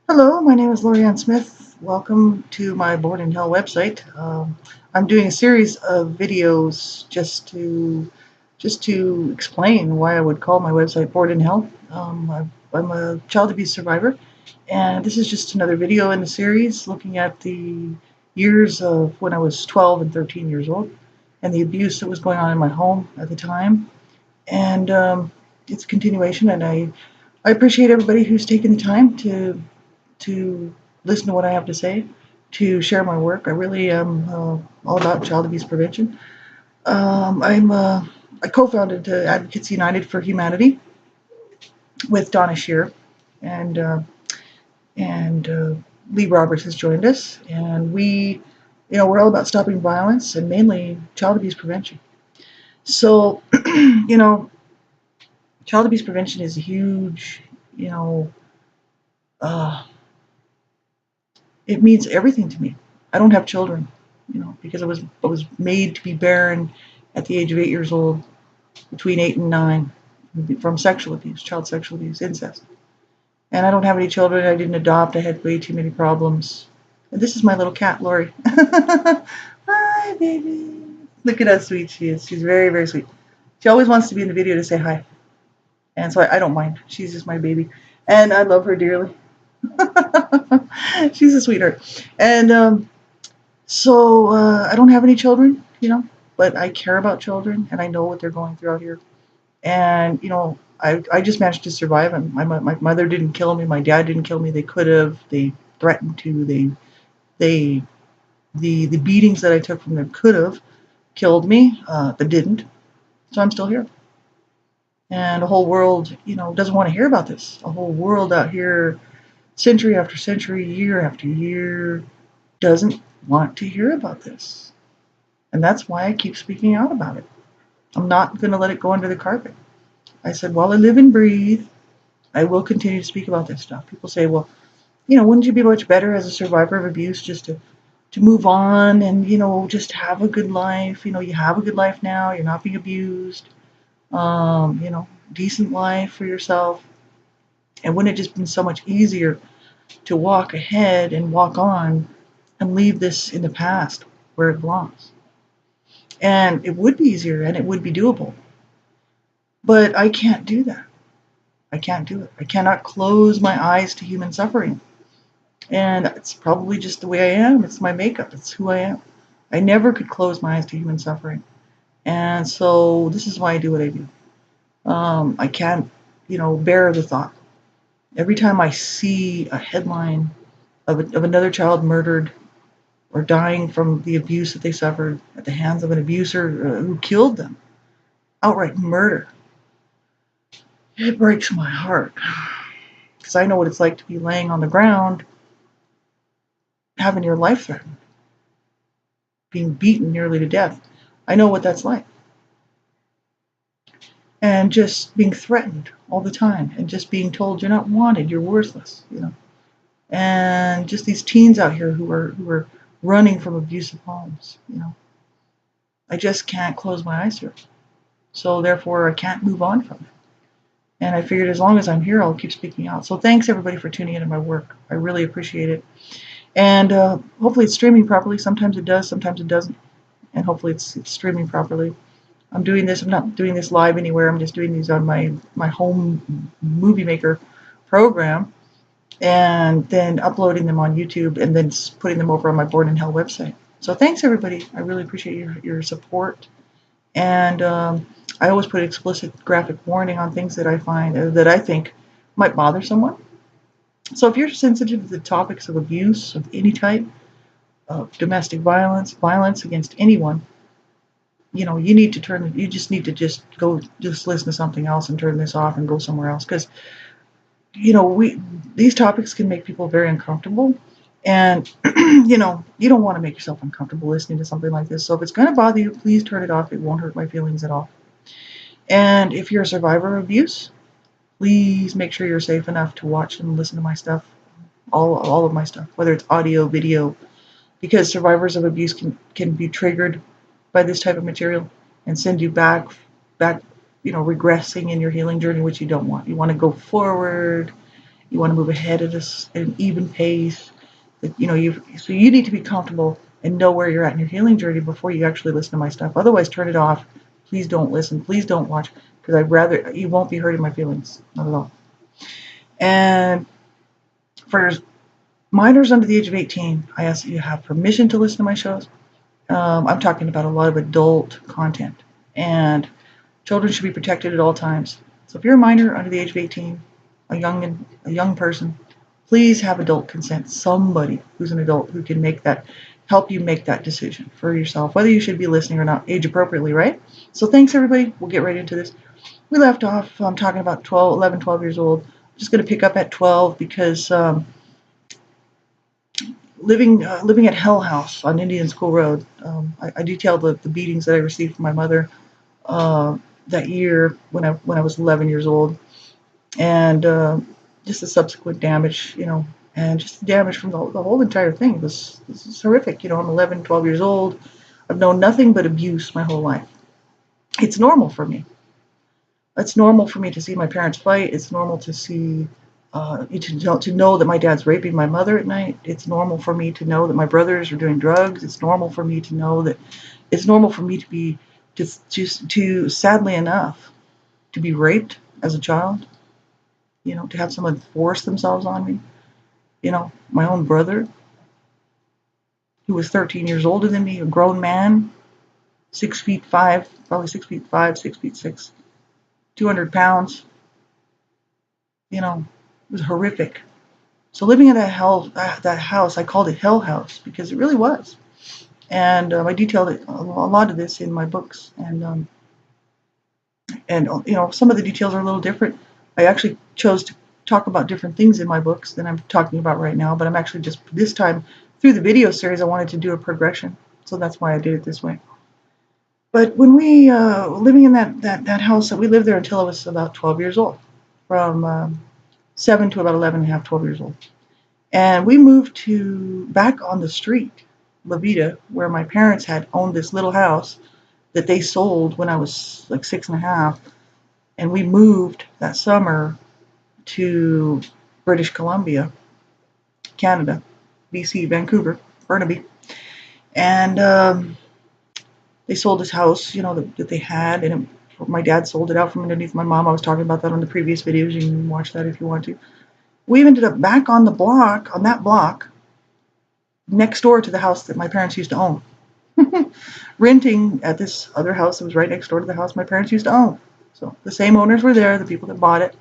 Hello, my name is Lorianne Smith. Welcome to my Born in Hell website. I'm doing a series of videos just to explain why I would call my website Born in Hell. I'm a child abuse survivor, and this is just another video in the series looking at the years of when I was 12 and 13 years old and the abuse that was going on in my home at the time. And it's a continuation, and I appreciate everybody who's taken the time to listen to what I have to say, to share my work. I really am all about child abuse prevention. I co-founded Advocates United for Humanity with Donna Shear, and uh, and Lee Roberts has joined us, and we're all about stopping violence and mainly child abuse prevention. So, you know, child abuse prevention is a huge, you know, uh, it means everything to me. I don't have children, because I was made to be barren at the age of 8 years old, between 8 and 9, from sexual abuse, child sexual abuse, incest. And I don't have any children. I didn't adopt. I had way too many problems. And this is my little cat, Lori. Hi, baby. Look at how sweet she is. She's very, very sweet. She always wants to be in the video to say hi. And so I don't mind. She's just my baby. And I love her dearly. She's a sweetheart. And I don't have any children, but I care about children and I know what they're going through out here. And, I just managed to survive. And my mother didn't kill me. My dad didn't kill me. They could have. They threatened to. They the beatings that I took from them could have killed me, but didn't. So I'm still here. And the whole world, doesn't want to hear about this. A whole world out here, century after century, year after year, doesn't want to hear about this. And that's why I keep speaking out about it. I'm not going to let it go under the carpet. I said, while I live and breathe, I will continue to speak about this stuff. People say, well, wouldn't you be much better as a survivor of abuse just to move on and, just have a good life? You have a good life now. You're not being abused. Decent life for yourself. And wouldn't it just been so much easier to walk ahead and walk on and leave this in the past where it belongs? And it would be easier and it would be doable. But I can't do that. I can't do it. I cannot close my eyes to human suffering. And it's probably just the way I am. It's my makeup. It's who I am. I never could close my eyes to human suffering. And so this is why I do what I do. I can't, bear the thought. Every time I see a headline of another child murdered or dying from the abuse that they suffered at the hands of an abuser who killed them, outright murder, it breaks my heart. Because I know what it's like to be laying on the ground, having your life threatened, being beaten nearly to death. I know what that's like. And just being threatened all the time and just being told you're not wanted, you're worthless, And just these teens out here who are running from abusive homes, I just can't close my eyes to it. So therefore I can't move on from it. And I figured as long as I'm here, I'll keep speaking out. So thanks everybody for tuning into my work. I really appreciate it. And hopefully it's streaming properly. Sometimes it does, sometimes it doesn't. And hopefully it's streaming properly. I'm doing this. I'm not doing this live anywhere. I'm just doing these on my home movie maker program, and then uploading them on YouTube, and then putting them over on my Born in Hell website. So thanks everybody. I really appreciate your support. And I always put explicit graphic warning on things that I find that I think might bother someone. So if you're sensitive to the topics of abuse of any type, of domestic violence, violence against anyone, you need to you just need to just listen to something else and turn this off and go somewhere else. Because, these topics can make people very uncomfortable. And, you don't want to make yourself uncomfortable listening to something like this. So if it's going to bother you, please turn it off. It won't hurt my feelings at all. And if you're a survivor of abuse, please make sure you're safe enough to watch and listen to my stuff, all of my stuff, whether it's audio, video, because survivors of abuse can be triggered by this type of material and send you back, regressing in your healing journey, which you don't want. You want to go forward You want to move ahead at an even pace. That so you need to be comfortable and know where you're at in your healing journey before you actually listen to my stuff. Otherwise, turn it off. Please don't listen. Please don't watch, because you won't be hurting my feelings, not at all. And for minors under the age of 18, I ask that you have permission to listen to my shows. I'm talking about a lot of adult content, and children should be protected at all times. So if you're a minor under the age of 18, a young person, please have adult consent. Somebody who's an adult who can help you make that decision for yourself, whether you should be listening or not, age appropriately, right? So thanks, everybody. We'll get right into this. We left off talking about 12 years old. I'm just going to pick up at 12 because living at Hell House on Indian School Road, I detailed the beatings that I received from my mother that year when I was 11 years old, and just the subsequent damage, and just the damage from the whole entire thing. This is horrific. I'm 11, 12 years old. I've known nothing but abuse my whole life. It's normal for me. It's normal for me to see my parents fight. It's normal to see, to know that my dad's raping my mother at night. It's normal for me to know that my brothers are doing drugs. It's normal for me to know that, it's normal for me to be, to sadly enough, to be raped as a child. To have someone force themselves on me. My own brother, who was 13 years older than me, a grown man, 6'5", probably 6'5", 6'6", 200 pounds. It was horrific. So living in that house, I called it Hell House because it really was. And I detailed a lot of this in my books. And some of the details are a little different. I actually chose to talk about different things in my books than I'm talking about right now, but I'm actually just, this time, through the video series, I wanted to do a progression. So that's why I did it this way. But when we, living in that house, we lived there until I was about 12 years old, from 7 to about 11 and a half, 12 years old. And we moved back on the street, La Vida, where my parents had owned this little house that they sold when I was like 6 and a half. And we moved that summer to British Columbia, Canada, BC, Vancouver, Burnaby. And they sold this house, that they had, and my dad sold it out from underneath my mom. I was talking about that on the previous videos. You can watch that if you want to. We ended up back on that block, next door to the house that my parents used to own. Renting at this other house that was right next door to the house my parents used to own. So the same owners were there, the people that bought it.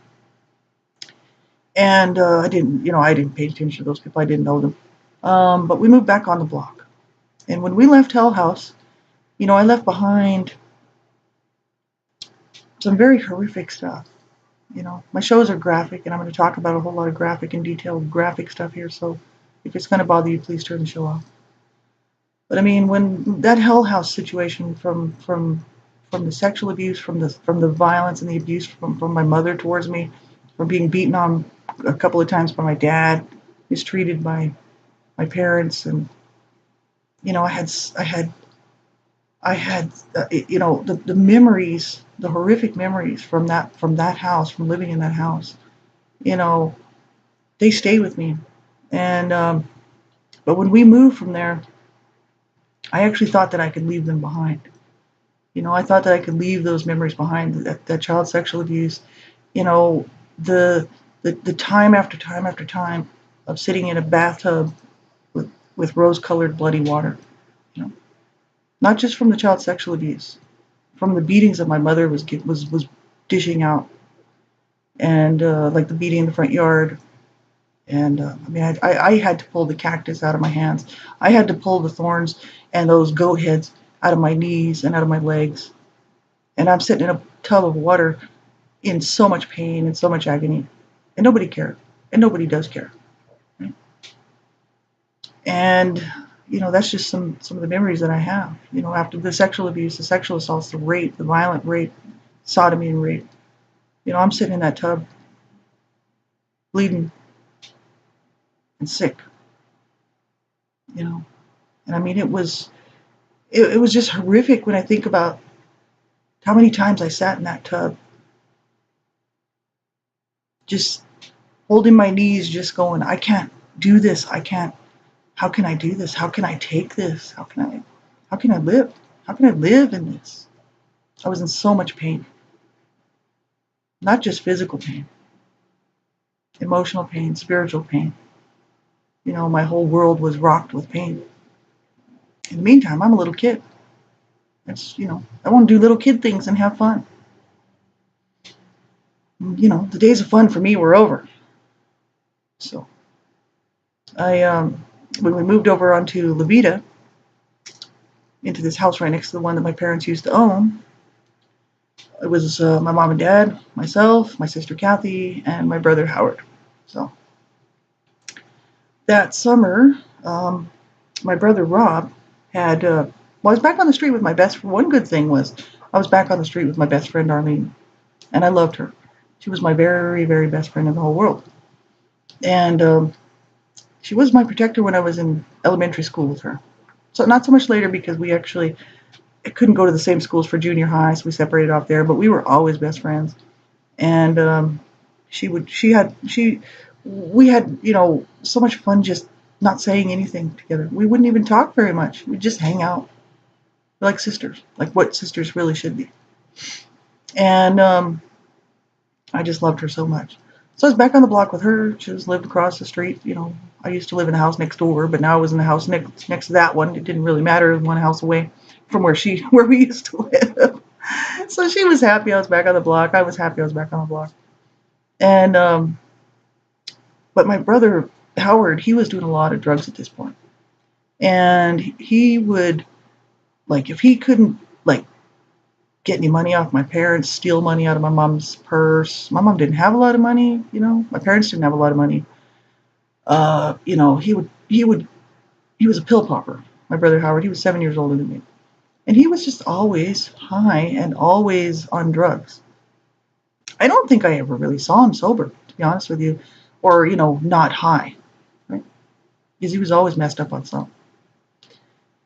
And I didn't pay attention to those people. I didn't know them. But we moved back on the block. And when we left Hell House, I left behind some very horrific stuff. My shows are graphic, and I'm going to talk about a whole lot of graphic and detailed graphic stuff here. So if it's going to bother you, please turn the show off. But I mean, when that Hell House situation, from the sexual abuse, from the violence and the abuse from my mother towards me, from being beaten on a couple of times by my dad, mistreated by my parents, and I had the memories, the horrific memories from that house, from living in that house. They stay with me, and but when we moved from there, I actually thought that I could leave them behind. I thought that I could leave those memories behind, that child sexual abuse, the time after time after time of sitting in a bathtub with rose-colored bloody water, not just from the child sexual abuse, from the beatings that my mother was dishing out, and like the beating in the front yard. And I had to pull the cactus out of my hands. I had to pull the thorns and those goat heads out of my knees and out of my legs. And I'm sitting in a tub of water in so much pain and so much agony. And nobody cared. And nobody does care. Right? And, that's just some of the memories that I have. After the sexual abuse, the sexual assaults, the rape, the violent rape, sodomy and rape. I'm sitting in that tub, bleeding and sick. And I mean, it was just horrific when I think about how many times I sat in that tub, just holding my knees, just going, I can't do this. I can't. How can I do this? How can I take this? How can I live? How can I live in this? I was in so much pain, not just physical pain, emotional pain, spiritual pain. My whole world was rocked with pain. In the meantime, I'm a little kid. I want to do little kid things and have fun. The days of fun for me were over. So when we moved over onto Levita, into this house right next to the one that my parents used to own, it was my mom and dad, myself, my sister Kathy, and my brother Howard. So that summer, my brother Rob had, I was back on the street with my best friend. One good thing was I was back on the street with my best friend Arlene, and I loved her. She was my very, very best friend in the whole world. And she was my protector when I was in elementary school with her. So not so much later, because I couldn't go to the same schools for junior high, so we separated off there, but we were always best friends. And we had, so much fun just not saying anything together. We wouldn't even talk very much. We'd just hang out like sisters, like what sisters really should be. And I just loved her so much. So I was back on the block with her. She just lived across the street. I used to live in the house next door, but now I was in the house next to that one. It didn't really matter. It was one house away from where we used to live. So she was happy I was back on the block. I was happy I was back on the block. And but my brother Howard, he was doing a lot of drugs at this point. And he would, like, if he couldn't, like, get any money off my parents, steal money out of my mom's purse. My mom didn't have a lot of money, My parents didn't have a lot of money. He was a pill popper. My brother Howard, he was 7 years older than me. And he was just always high and always on drugs. I don't think I ever really saw him sober, to be honest with you, or, not high, right? Because he was always messed up on something.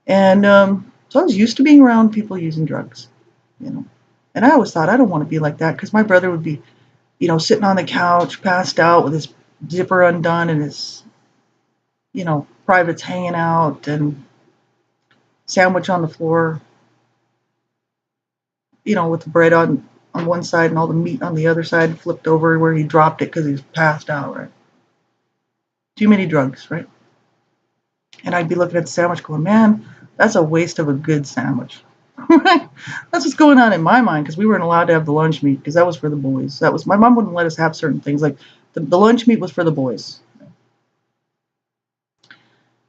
And so I was used to being around people using drugs, And I always thought I don't want to be like that, because my brother would be, sitting on the couch, passed out with his zipper undone and his, privates hanging out and sandwich on the floor, with the bread on one side and all the meat on the other side, flipped over where he dropped it because he was passed out, right? Too many drugs, right? And I'd be looking at the sandwich going, man, that's a waste of a good sandwich. Right? That's what's going on in my mind, because we weren't allowed to have the lunch meat, because that was for the boys. My mom wouldn't let us have certain things, like the lunch meat was for the boys.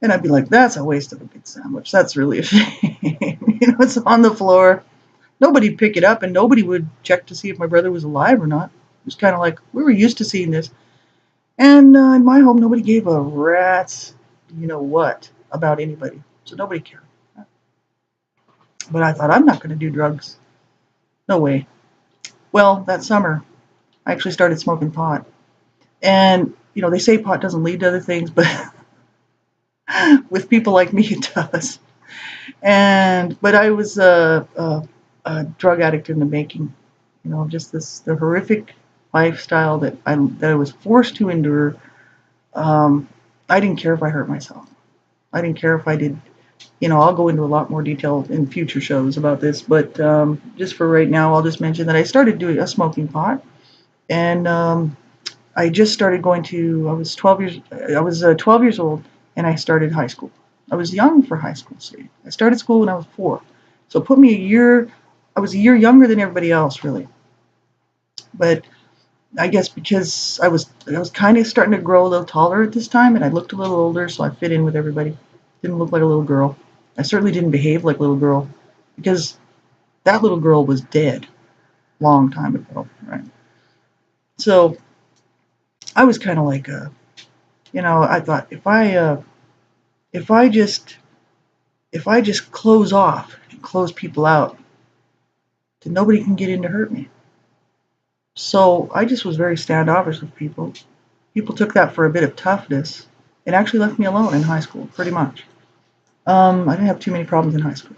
And I'd be like, that's a waste of a good sandwich. That's really a shame. It's on the floor. Nobody'd pick it up, and nobody would check to see if my brother was alive or not. It was kind of like, we were used to seeing this. And in my home, nobody gave a rat's what about anybody. So nobody cared. But I thought, I'm not going to do drugs. No way. Well, that summer, I actually started smoking pot. And, they say pot doesn't lead to other things, but with people like me, it does. But I was a drug addict in the making. Just the horrific lifestyle that I was forced to endure. I didn't care if I hurt myself. I didn't care if I did. I'll go into a lot more detail in future shows about this, but just for right now, I'll just mention that I started doing a smoking pot, and I just started going to. I was 12 years old, and I started high school. I was young for high school. See, I started school when I was 4, so it put me a year. I was a year younger than everybody else, really. But I guess because I was kind of starting to grow a little taller at this time, and I looked a little older, so I fit in with everybody. Didn't look like a little girl. I certainly didn't behave like a little girl, because that little girl was dead long time ago, right? So I was kind of like, I thought, if I just close off and close people out, then nobody can get in to hurt me. So I just was very standoffish with people. People took that for a bit of toughness and actually left me alone in high school, pretty much. I didn't have too many problems in high school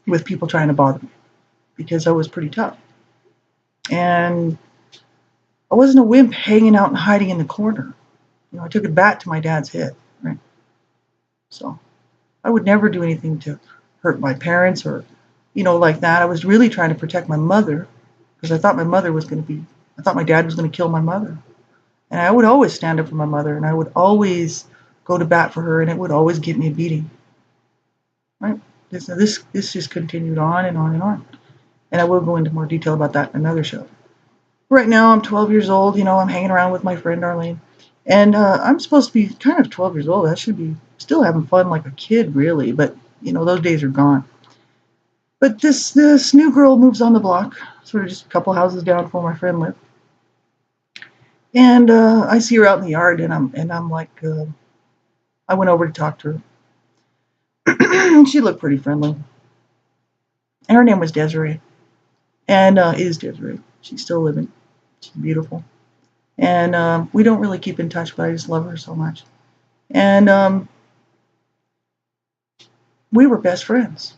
with people trying to bother me, because I was pretty tough. And I wasn't a wimp hanging out and hiding in the corner. I took it back to my dad's head, right? So I would never do anything to hurt my parents or, like that. I was really trying to protect my mother because I thought my mother was going to be, I thought my dad was going to kill my mother. And I would always stand up for my mother and I would always go to bat for her and it would always get me a beating, right? This just continued on and on and on. And I will go into more detail about that in another show. Right now, I'm 12 years old. I'm hanging around with my friend Arlene. And I'm supposed to be kind of 12 years old. I should be still having fun like a kid, really. But, those days are gone. But this new girl moves on the block, sort of just a couple houses down from where my friend lived. And I see her out in the yard, and I'm like, I went over to talk to her. She looked pretty friendly. And her name was Desiree. And is Desiree. She's still living. She's beautiful. And we don't really keep in touch, but I just love her so much. And we were best friends.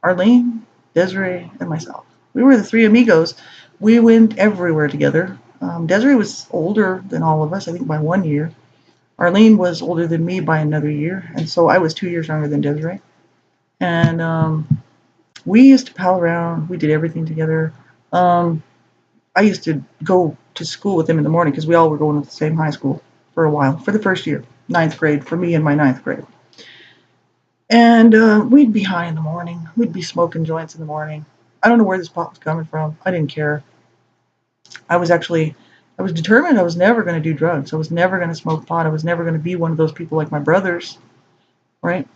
Arlene, Desiree, and myself. We were the three amigos. We went everywhere together. Desiree was older than all of us, I think by 1 year. Arlene was older than me by another year, and so I was 2 years younger than Desiree. And we used to pal around. We did everything together. I used to go to school with them in the morning because we all were going to the same high school for a while, for the first year, ninth grade, for me in my ninth grade. And we'd be high in the morning. We'd be smoking joints in the morning. I don't know where this pot was coming from. I didn't care. I was determined I was never going to do drugs. I was never going to smoke pot. I was never going to be one of those people like my brothers, right?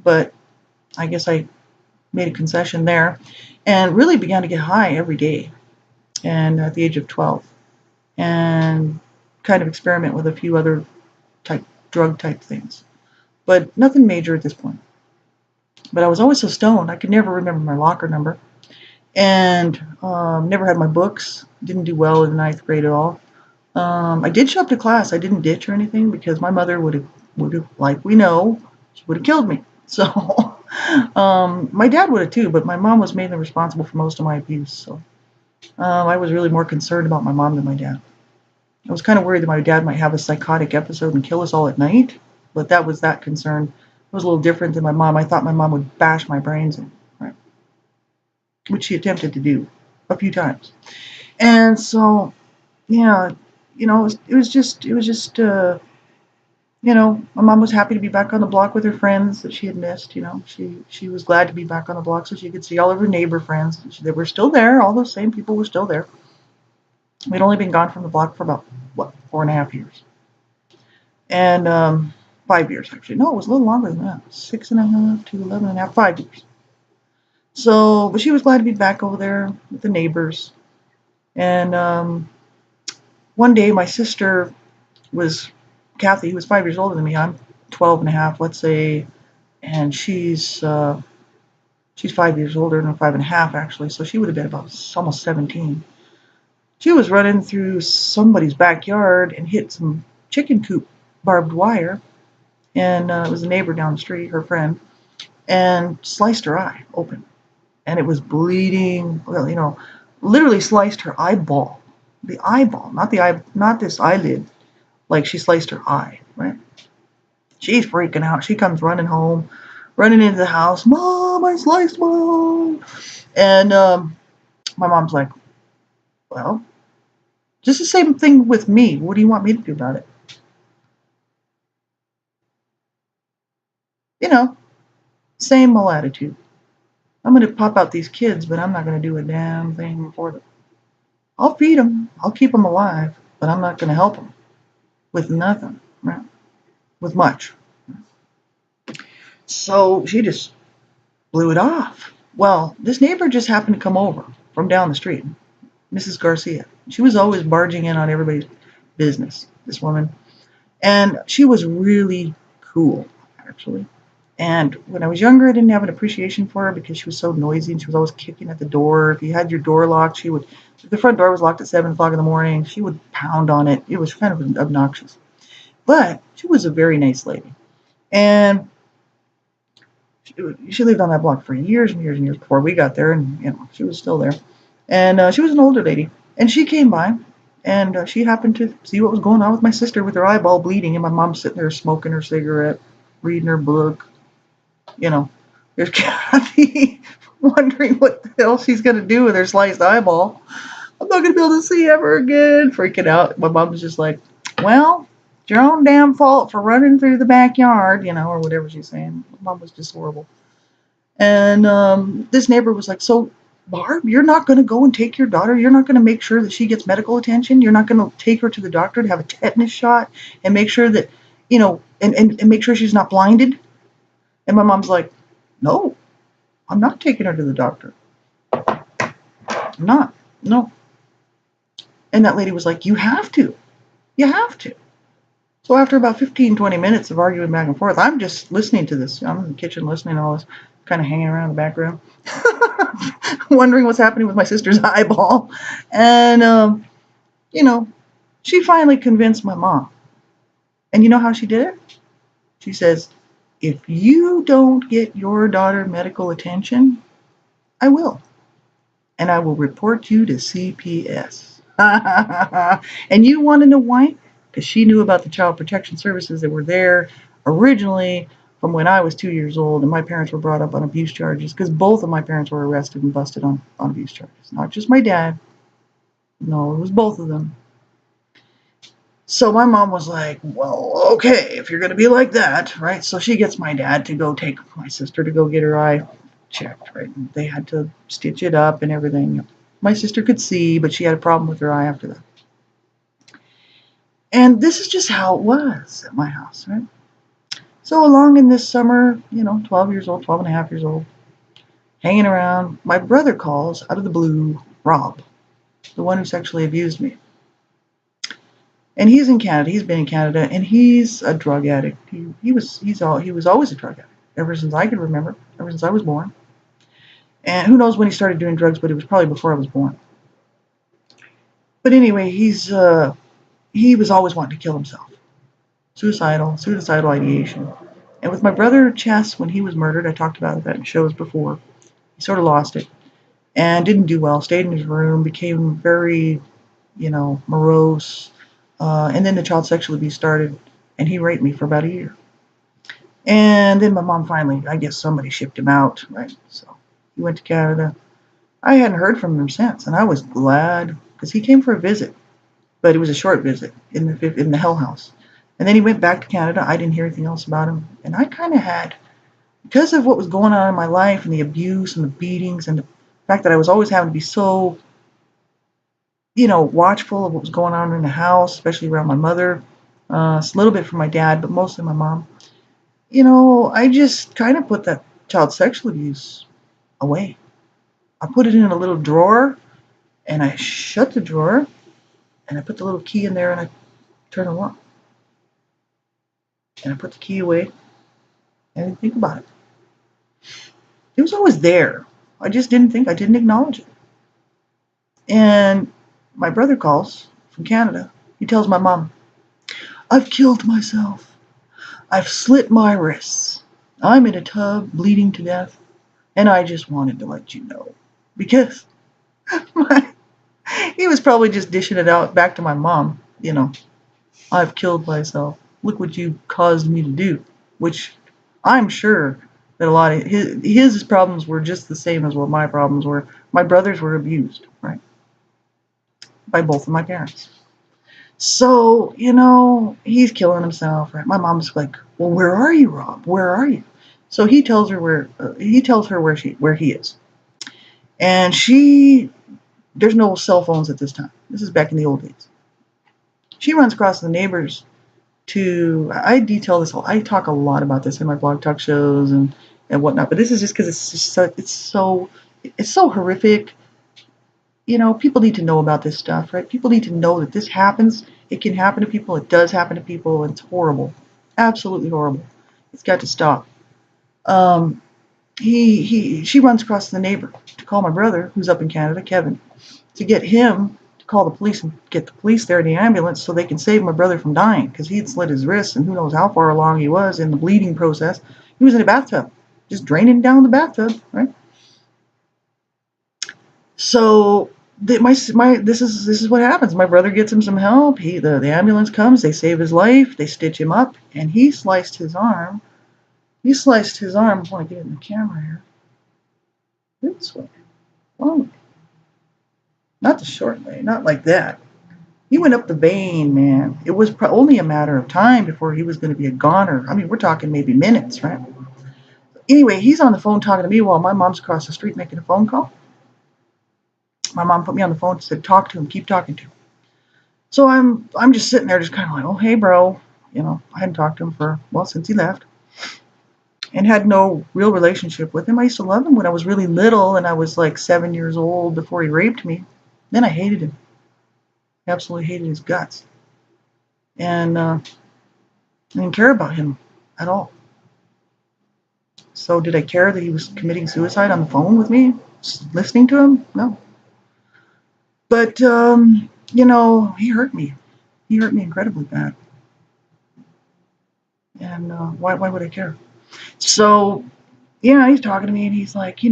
But I guess I made a concession there and really began to get high every day. And at the age of 12, and kind of experiment with a few other drug type things, but nothing major at this point. But I was always so stoned, I could never remember my locker number, and never had my books. Didn't do well in ninth grade at all. I did show up to class. I didn't ditch or anything because my mother would have, like we know, she would have killed me. So my dad would have too, but my mom was mainly responsible for most of my abuse. So I was really more concerned about my mom than my dad. I was kind of worried that my dad might have a psychotic episode and kill us all at night, but that was that concern. It was a little different than my mom. I thought my mom would bash my brains in, right? Which she attempted to do a few times. And so, yeah, it was just, my mom was happy to be back on the block with her friends that she had missed. She was glad to be back on the block so she could see all of her neighbor friends. They were still there. All those same people were still there. We'd only been gone from the block for about, 4.5 years. And 5 years, actually. No, it was a little longer than that. 6.5 to 11.5, 5 years. So, but she was glad to be back over there with the neighbors. And one day my sister Kathy, who was 5 years older than me. I'm 12.5, let's say. And she's 5 years older than 5.5, actually. So she would have been about almost 17. She was running through somebody's backyard and hit some chicken coop barbed wire. And it was a neighbor down the street, her friend, and sliced her eye open. And it was bleeding, well, literally sliced her eyeball. The eyeball, not this eyelid. Like she sliced her eye, right? She's freaking out. She comes running home, running into the house. Mom, I sliced Mom. And my mom's like, well, just the same thing with me. What do you want me to do about it? Same old attitude. I'm going to pop out these kids, but I'm not going to do a damn thing for them. I'll feed them. I'll keep them alive, but I'm not going to help them with nothing, right? With much. So she just blew it off. Well, this neighbor just happened to come over from down the street, Mrs. Garcia. She was always barging in on everybody's business, this woman. And she was really cool, actually. And when I was younger, I didn't have an appreciation for her because she was so noisy and she was always kicking at the door. If you had your door locked, if the front door was locked at 7 o'clock in the morning, she would pound on it. It was kind of obnoxious. But she was a very nice lady. And she lived on that block for years and years and years before we got there, and she was still there. And she was an older lady. And she came by And she happened to see what was going on with my sister with her eyeball bleeding, and my mom sitting there smoking her cigarette, reading her book. You know, there's Kathy wondering what the hell she's going to do with her sliced eyeball. I'm not going to be able to see ever again. Freaking out. My mom's just like, well, it's your own damn fault for running through the backyard, or whatever she's saying. My mom was just horrible. And this neighbor was like, so, Barb, you're not going to go and take your daughter? You're not going to make sure that she gets medical attention? You're not going to take her to the doctor to have a tetanus shot and make sure that, and make sure she's not blinded? And my mom's like, no, I'm not taking her to the doctor. I'm not. No. And that lady was like, you have to. You have to. So after about 15, 20 minutes of arguing back and forth, I'm just listening to this. I'm in the kitchen listening to all this, kind of hanging around in the background, wondering what's happening with my sister's eyeball. And, she finally convinced my mom. And you know how she did it? She says, if you don't get your daughter medical attention, I will. And I will report you to CPS. And you want to know why? Because she knew about the child protection services that were there originally from when I was 2 years old, and my parents were brought up on abuse charges, because both of my parents were arrested and busted on abuse charges. Not just my dad. No, it was both of them. So my mom was like, well, okay, if you're going to be like that, right? So she gets my dad to go take my sister to go get her eye checked, right? And they had to stitch it up and everything. My sister could see, but she had a problem with her eye after that. And this is just how it was at my house, right? So along in this summer, 12 years old, 12 and a half years old, hanging around, my brother calls out of the blue, Rob, the one who sexually abused me. And he's in Canada. He's been in Canada, and he's a drug addict. He was always a drug addict ever since I could remember, ever since I was born. And who knows when he started doing drugs, but it was probably before I was born. But anyway, he was always wanting to kill himself. Suicidal ideation. And with my brother Chess, when he was murdered, I talked about that in shows before, he sort of lost it and didn't do well, stayed in his room, became very, morose. And then the child sexual abuse started, and he raped me for about a year. And then my mom finally, I guess somebody shipped him out, right? So he went to Canada. I hadn't heard from him since, and I was glad, because he came for a visit, but it was a short visit in the Hell House. And then he went back to Canada. I didn't hear anything else about him. And I kind of had, because of what was going on in my life and the abuse and the beatings and the fact that I was always having to be so, watchful of what was going on in the house, especially around my mother, a little bit from my dad, but mostly my mom. I just kind of put that child sexual abuse away. I put it in a little drawer, and I shut the drawer, and I put the little key in there, and I turned it on. And I put the key away, and I didn't think about it. It was always there. I didn't acknowledge it. And my brother calls from Canada. He tells my mom, I've killed myself. I've slit my wrists. I'm in a tub, bleeding to death, and I just wanted to let you know. Because he was probably just dishing it out back to my mom, I've killed myself. Look what you caused me to do. Which I'm sure that a lot of his problems were just the same as what my problems were. My brothers were abused, right? By both of my parents. So, he's killing himself, right? My mom's like, well, where are you, Rob? Where are you? So he tells her where he is. And there's no cell phones at this time. This is back in the old days. She runs across the neighbors I detail this I talk a lot about this in my blog talk shows and whatnot, but this is just because it's so horrific. People need to know about this stuff, right? People need to know that this happens. It can happen to people. It does happen to people. And it's horrible. Absolutely horrible. It's got to stop. She runs across the neighbor to call my brother, who's up in Canada, Kevin, to get him to call the police and get the police there in the ambulance so they can save my brother from dying, because he had slit his wrists and who knows how far along he was in the bleeding process. He was in a bathtub, just draining down the bathtub, right? So This is what happens. My brother gets him some help. The ambulance comes. They save his life. They stitch him up, and he sliced his arm. He sliced his arm. I want to get it in the camera here. This way. Oh, not the short way. Not like that. He went up the vein, man. It was only a matter of time before he was going to be a goner. I mean, we're talking maybe minutes, right? Anyway, he's on the phone talking to me while my mom's across the street making a phone call. My mom put me on the phone and said, "Talk to him. Keep talking to him." So I'm just sitting there, just kind of like, "Oh, hey, bro." I hadn't talked to him since he left, and had no real relationship with him. I used to love him when I was really little, and I was like 7 years old before he raped me. Then I hated him. Absolutely hated his guts, and I didn't care about him at all. So did I care that he was committing suicide on the phone with me, listening to him? No. But he hurt me. He hurt me incredibly bad. And why would I care? So yeah, he's talking to me, and he's like, he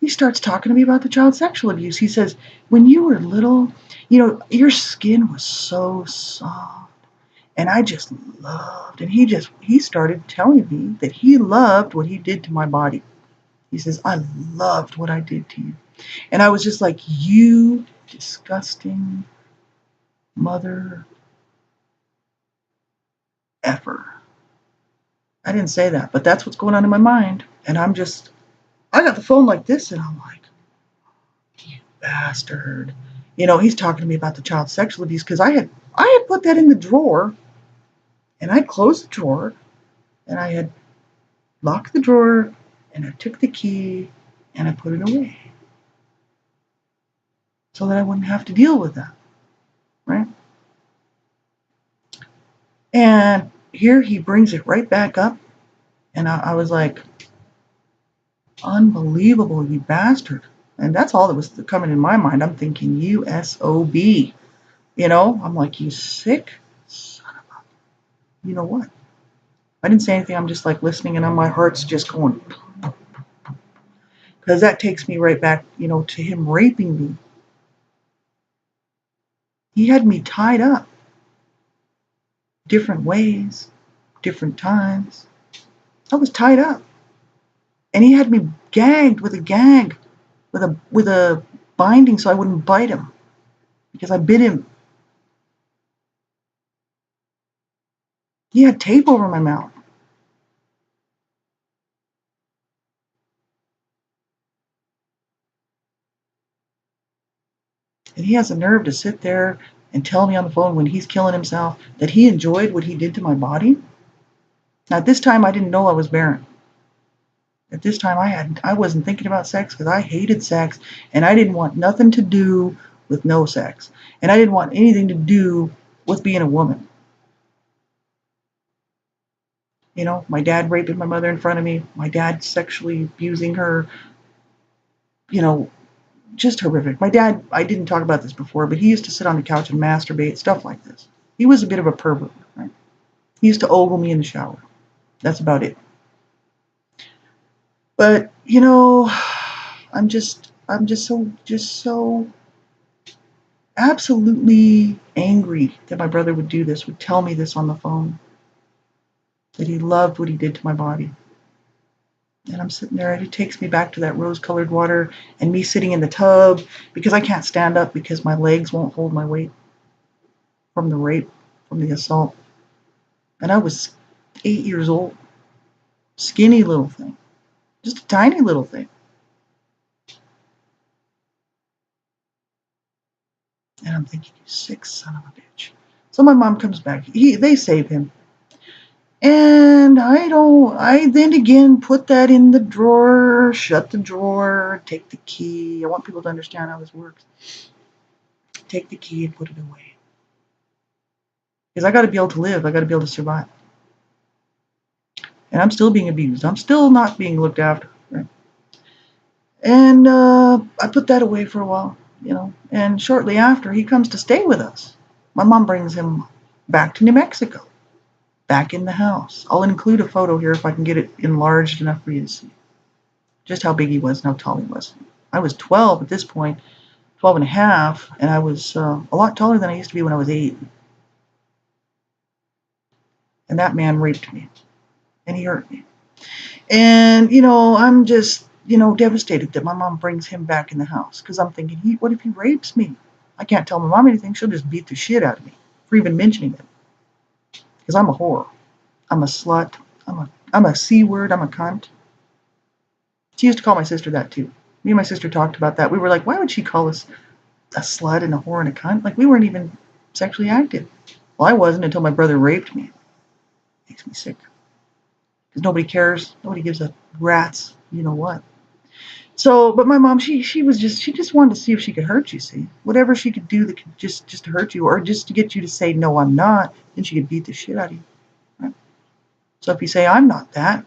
starts talking to me about the child sexual abuse. He says, when you were little, your skin was so soft, and I just loved. And he started telling me that he loved what he did to my body. He says, I loved what I did to you. And I was just like, you disgusting mother effer. I didn't say that, but that's what's going on in my mind. And I got the phone like this, and I'm like, you bastard. He's talking to me about the child sexual abuse, because I had put that in the drawer, and I closed the drawer, and I had locked the drawer, and I took the key, and I put it away, so that I wouldn't have to deal with that, right? And here he brings it right back up, and I was like, unbelievable, you bastard. And that's all that was coming in my mind. I'm thinking USOB. I'm like, you sick son of a, you know what? I didn't say anything. I'm just like listening, and my heart's just going, because that takes me right back, to him raping me. He had me tied up different ways, different times. I was tied up, and he had me gagged with a gag, with a binding, so I wouldn't bite him, because I bit him. He had tape over my mouth. And he has the nerve to sit there and tell me on the phone, when he's killing himself, that he enjoyed what he did to my body. Now, at this time, I didn't know I was barren. At this time, I wasn't thinking about sex, because I hated sex, and I didn't want nothing to do with no sex. And I didn't want anything to do with being a woman. My dad raping my mother in front of me, my dad sexually abusing her, just horrific. My dad, I didn't talk about this before, but he used to sit on the couch and masturbate, stuff like this. He was a bit of a pervert, right? He used to ogle me in the shower. That's about it. But, I'm just so absolutely angry that my brother would do this, would tell me this on the phone, that he loved what he did to my body. And I'm sitting there, and it takes me back to that rose-colored water, and me sitting in the tub, because I can't stand up, because my legs won't hold my weight from the rape, from the assault. And I was 8 years old, skinny little thing, just a tiny little thing. And I'm thinking, you sick son of a bitch. So my mom comes back. They save him. And I then again put that in the drawer, shut the drawer, take the key. I want people to understand how this works. Take the key and put it away. Because I got to be able to live. I got to be able to survive. And I'm still being abused. I'm still not being looked after. Right? And I put that away for a while, And shortly after, he comes to stay with us. My mom brings him back to New Mexico, back in the house. I'll include a photo here if I can get it enlarged enough for you to see just how big he was and how tall he was. I was 12 at this point, 12 and a half, and I was a lot taller than I used to be when I was 8. And that man raped me, and he hurt me. And, I'm just, devastated that my mom brings him back in the house, because I'm thinking, what if he rapes me? I can't tell my mom anything. She'll just beat the shit out of me for even mentioning it, because I'm a whore. I'm a slut. I'm a C word. I'm a cunt. She used to call my sister that too. Me and my sister talked about that. We were like, why would she call us a slut and a whore and a cunt? Like, we weren't even sexually active. Well, I wasn't until my brother raped me. It makes me sick. Because nobody cares. Nobody gives a rat's you know what. So, but my mom, she just wanted to see if she could hurt you, see. Whatever she could do that could just to hurt you, or just to get you to say, no, I'm not, then she could beat the shit out of you. Right? So if you say, I'm not that,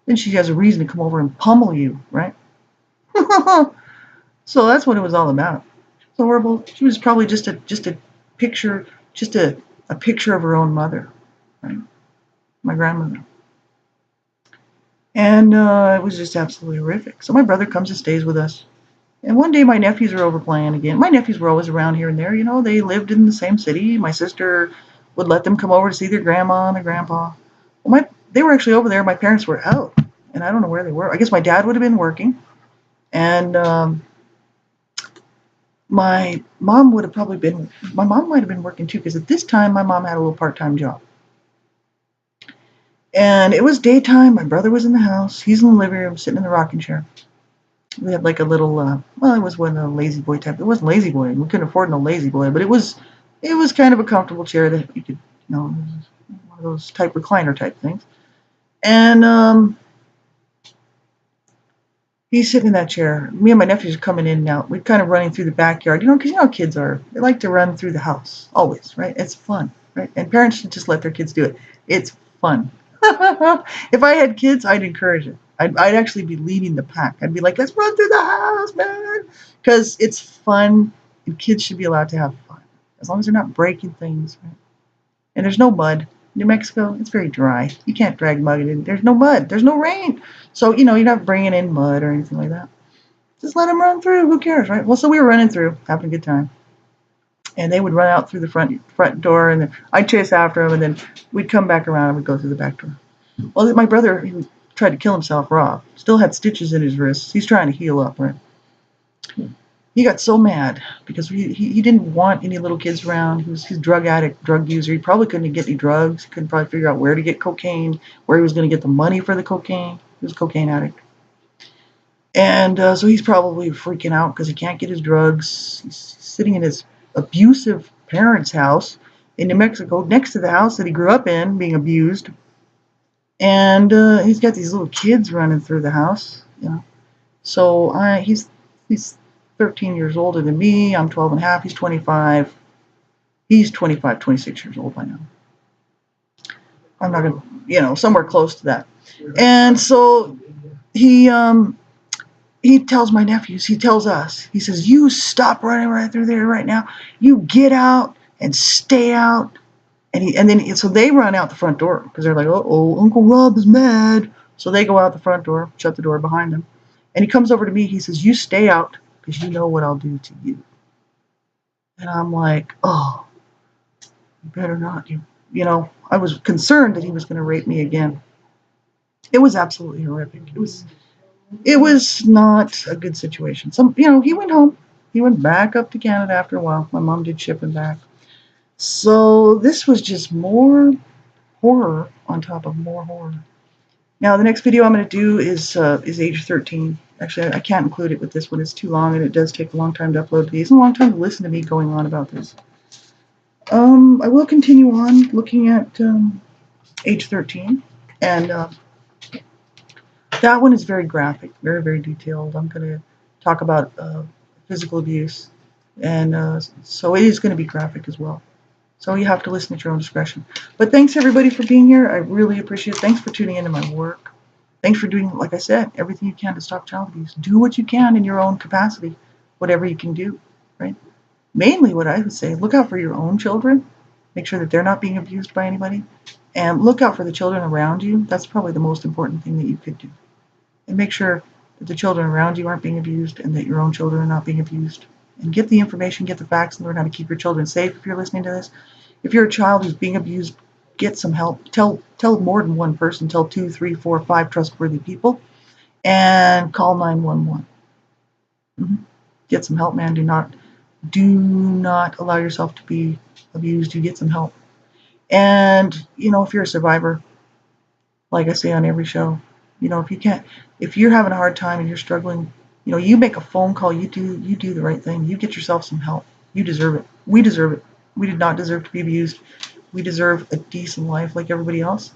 then she has a reason to come over and pummel you, right? So that's what it was all about. So horrible. She was probably just a picture, a picture of her own mother, right? My grandmother. And it was just absolutely horrific. So my brother comes and stays with us. And one day my nephews are over playing again. My nephews were always around here and there. They lived in the same city. My sister would let them come over to see their grandma and their grandpa. Well, they were actually over there. My parents were out, and I don't know where they were. I guess my dad would have been working, and my mom would have probably been. My mom might have been working too, because at this time my mom had a little part-time job. And it was daytime. My brother was in the house. He's in the living room, sitting in the rocking chair. We had like a little, it was one of the lazy boy type. It wasn't lazy boy. We couldn't afford no lazy boy, but it was kind of a comfortable chair that you could, one of those type recliner type things. And he's sitting in that chair. Me and my nephews are coming in now. We're kind of running through the backyard, because how kids are. They like to run through the house, always, right? It's fun, right? And parents should just let their kids do it. It's fun. If I had kids, I'd encourage it. I'd actually be leading the pack. I'd be like, let's run through the house, man. Because it's fun, and kids should be allowed to have fun. As long as they're not breaking things, right? And there's no mud. New Mexico, it's very dry. You can't drag mud in. There's no mud. There's no rain. So, you're not bringing in mud or anything like that. Just let them run through. Who cares, right? Well, so we were running through, having a good time. And they would run out through the front door, and then I'd chase after them, and then we'd come back around and we'd go through the back door. Well, my brother, he tried to kill himself raw. Still had stitches in his wrists. He's trying to heal up, right? He got so mad because he didn't want any little kids around. He's a drug addict, drug user. He probably couldn't get any drugs. He couldn't probably figure out where to get cocaine, where he was going to get the money for the cocaine. He was a cocaine addict. And so he's probably freaking out because he can't get his drugs. He's sitting in his abusive parents' house in New Mexico, next to the house that he grew up in, being abused. And he's got these little kids running through the house, So he's 13 years older than me. I'm 12 and a half. He's 25. He's 25, 26 years old by now. I'm not going to, somewhere close to that. And so he tells my nephews, he tells us, he says, you stop running right through there right now. You get out and stay out. So they run out the front door because they're like, uh-oh, Uncle Rob is mad. So they go out the front door, shut the door behind them. And he comes over to me. He says, you stay out because you know what I'll do to you. And I'm like, oh, you better not. I was concerned that he was going to rape me again. It was absolutely horrific. It was not a good situation. He went home. He went back up to Canada after a while. My mom did ship him back. So this was just more horror on top of more horror. Now the next video I'm going to do is age 13. Actually, I can't include it with this one. It's too long, and it does take a long time to upload these and a long time to listen to me going on about this. I will continue on looking at age 13, and that one is very graphic, very, very detailed. I'm going to talk about physical abuse, and so it is going to be graphic as well. So you have to listen at your own discretion. But thanks, everybody, for being here. I really appreciate it. Thanks for tuning into my work. Thanks for doing, like I said, everything you can to stop child abuse. Do what you can in your own capacity, whatever you can do, right? Mainly what I would say, look out for your own children. Make sure that they're not being abused by anybody. And look out for the children around you. That's probably the most important thing that you could do. And make sure that the children around you aren't being abused and that your own children are not being abused. and get the information, get the facts, and learn how to keep your children safe if you're listening to this. If you're a child who's being abused, get some help. Tell more than one person. Tell 2, 3, 4, 5 trustworthy people, and call 911. Mm-hmm. Get some help, man. Do not allow yourself to be abused. You get some help. And if you're a survivor, like I say on every show, if you're having a hard time and you're struggling, you make a phone call. You do the right thing. You get yourself some help. You deserve it. We deserve it. We did not deserve to be abused. We deserve a decent life like everybody else,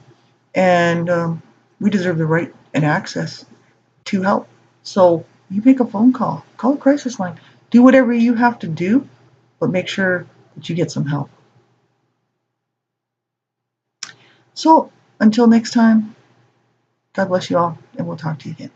and we deserve the right and access to help. So you make a phone call. Call a crisis line. Do whatever you have to do, but make sure that you get some help. So until next time, God bless you all, and we'll talk to you again.